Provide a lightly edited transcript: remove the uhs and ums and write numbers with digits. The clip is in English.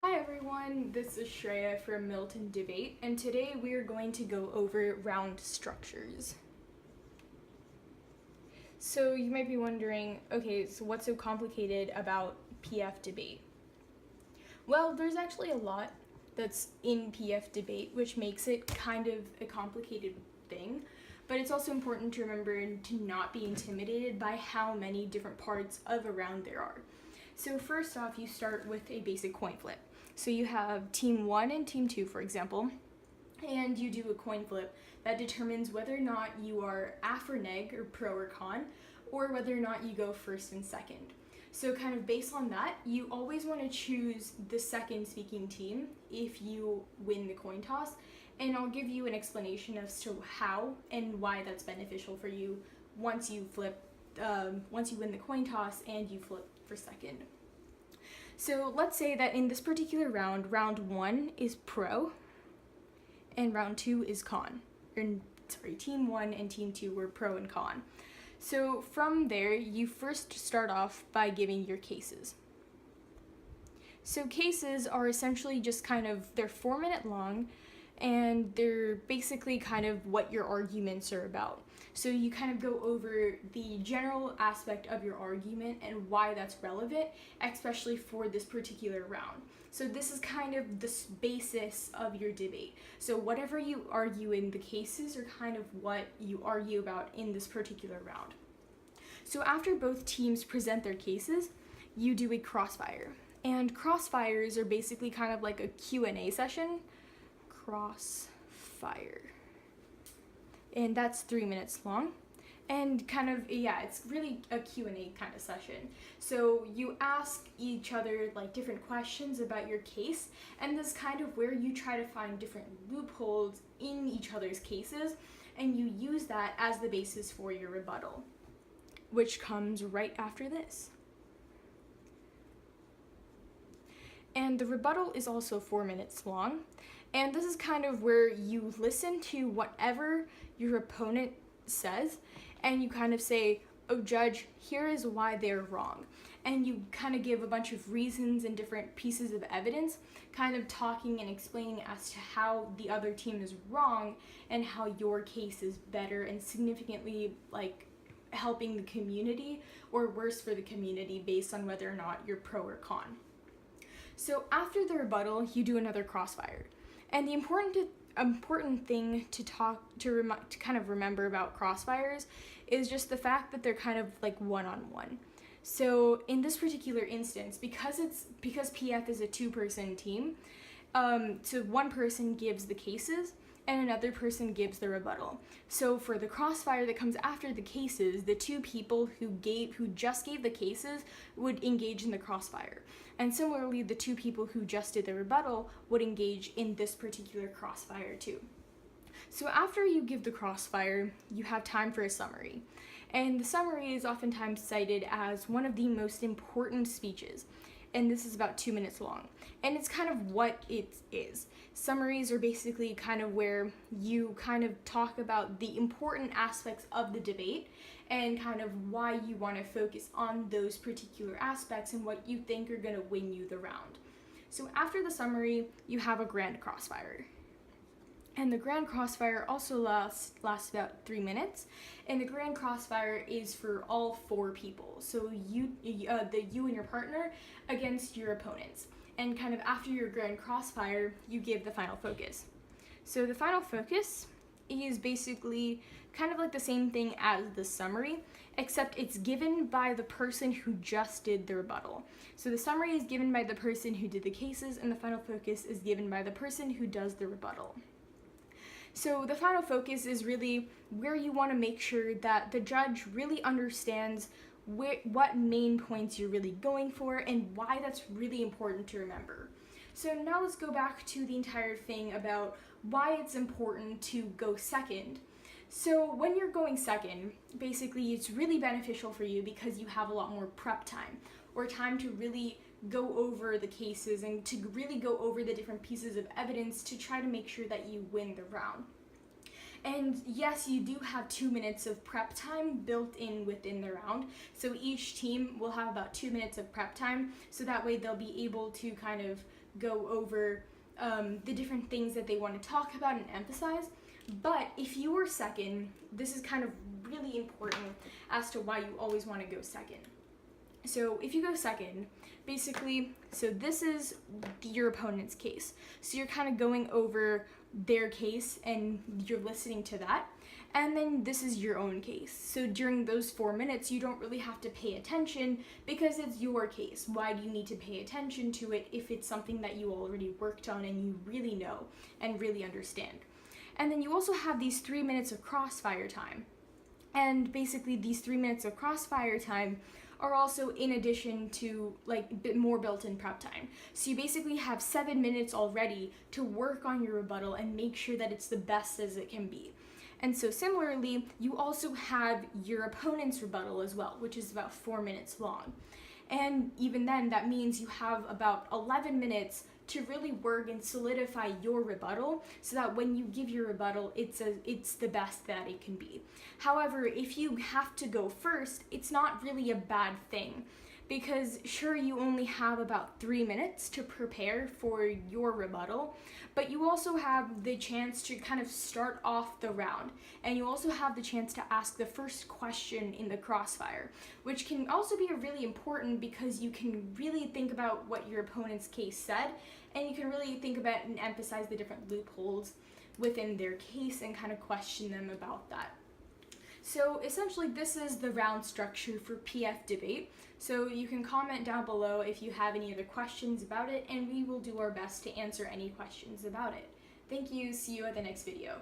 Hi everyone, this is Shreya from Milton Debate, and today we are going to go over round structures. So you might be wondering, okay, so what's so complicated about PF debate? Well, there's actually a lot that's in PF debate, which makes it kind of a complicated thing, but it's also important to remember to not be intimidated by how many different parts of a round there are. So first off, you start with a basic coin flip. So you have team 1 and team 2, for example, and you do a coin flip that determines whether or not you are AF or neg, or pro or con, or whether or not you go first and second. So kind of based on that, you always want to choose the second speaking team if you win the coin toss, and I'll give you an explanation as to how and why that's beneficial for you once you win the coin toss and you flip for second. So let's say that in this particular round, round 1 is pro, and round 2 is con. Team 1 and team 2 were pro and con. So from there, you first start off by giving your cases. So cases are essentially just they're 4-minute long, and they're basically kind of what your arguments are about. So you kind of go over the general aspect of your argument and why that's relevant, especially for this particular round. So this is kind of the basis of your debate. So whatever you argue in the cases are kind of what you argue about in this particular round. So after both teams present their cases, you do a crossfire. And crossfires are basically kind of like a Q&A session. Crossfire. And that's 3 minutes long. And it's really a Q&A kind of session. So you ask each other different questions about your case, and this is kind of where you try to find different loopholes in each other's cases, and you use that as the basis for your rebuttal, which comes right after this. And the rebuttal is also 4 minutes long. And this is kind of where you listen to whatever your opponent says, and you kind of say, oh, judge, here is why they're wrong. And you kind of give a bunch of reasons and different pieces of evidence, kind of talking and explaining as to how the other team is wrong and how your case is better and significantly helping the community or worse for the community based on whether or not you're pro or con. So after the rebuttal, you do another crossfire. And the important thing to kind of remember about crossfires is just the fact that they're kind of like one-on-one. So in this particular instance, because PF is a 2-person team, so one person gives the cases and another person gives the rebuttal. So for the crossfire that comes after the cases, the 2 people who just gave the cases would engage in the crossfire. And similarly, the 2 people who just did the rebuttal would engage in this particular crossfire too. So after you give the crossfire, you have time for a summary. And the summary is oftentimes cited as one of the most important speeches. And this is about 2 minutes long. And it's kind of what it is. Summaries are basically kind of where you kind of talk about the important aspects of the debate and kind of why you want to focus on those particular aspects and what you think are going to win you the round. So after the summary, you have a grand crossfire. And the grand crossfire also lasts about 3 minutes, and the grand crossfire is for all 4 people. So you and your partner against your opponents. And kind of after your grand crossfire, you give the final focus. So the final focus is basically kind of like the same thing as the summary, except it's given by the person who just did the rebuttal. So the summary is given by the person who did the cases, and the final focus is given by the person who does the rebuttal. So the final focus is really where you want to make sure that the judge really understands what main points you're really going for and why that's really important to remember. So now let's go back to the entire thing about why it's important to go second. So when you're going second, basically it's really beneficial for you because you have a lot more prep time, or time to really go over the cases and to really go over the different pieces of evidence to try to make sure that you win the round. And yes, you do have 2 minutes of prep time built in within the round. So each team will have about 2 minutes of prep time. So that way they'll be able to kind of go over the different things that they want to talk about and emphasize. But if you are second, this is kind of really important as to why you always want to go second. So if you go second, basically, so this is your opponent's case. So you're kind of going over their case and you're listening to that. And then this is your own case. So during those 4 minutes, you don't really have to pay attention because it's your case. Why do you need to pay attention to it if it's something that you already worked on and you really know and really understand? And then you also have these 3 minutes of crossfire time. And basically these 3 minutes of crossfire time are also in addition to like a bit more built-in prep time. So you basically have 7 minutes already to work on your rebuttal and make sure that it's the best as it can be. And so similarly, you also have your opponent's rebuttal as well, which is about 4 minutes long. And even then, that means you have about 11 minutes to really work and solidify your rebuttal so that when you give your rebuttal, it's the best that it can be. However, if you have to go first, it's not really a bad thing because sure, you only have about 3 minutes to prepare for your rebuttal, but you also have the chance to kind of start off the round, and you also have the chance to ask the first question in the crossfire, which can also be really important because you can really think about what your opponent's case said, and you can really think about and emphasize the different loopholes within their case and kind of question them about that. So essentially this is the round structure for PF debate. So you can comment down below if you have any other questions about it, and we will do our best to answer any questions about it. Thank you, see you at the next video.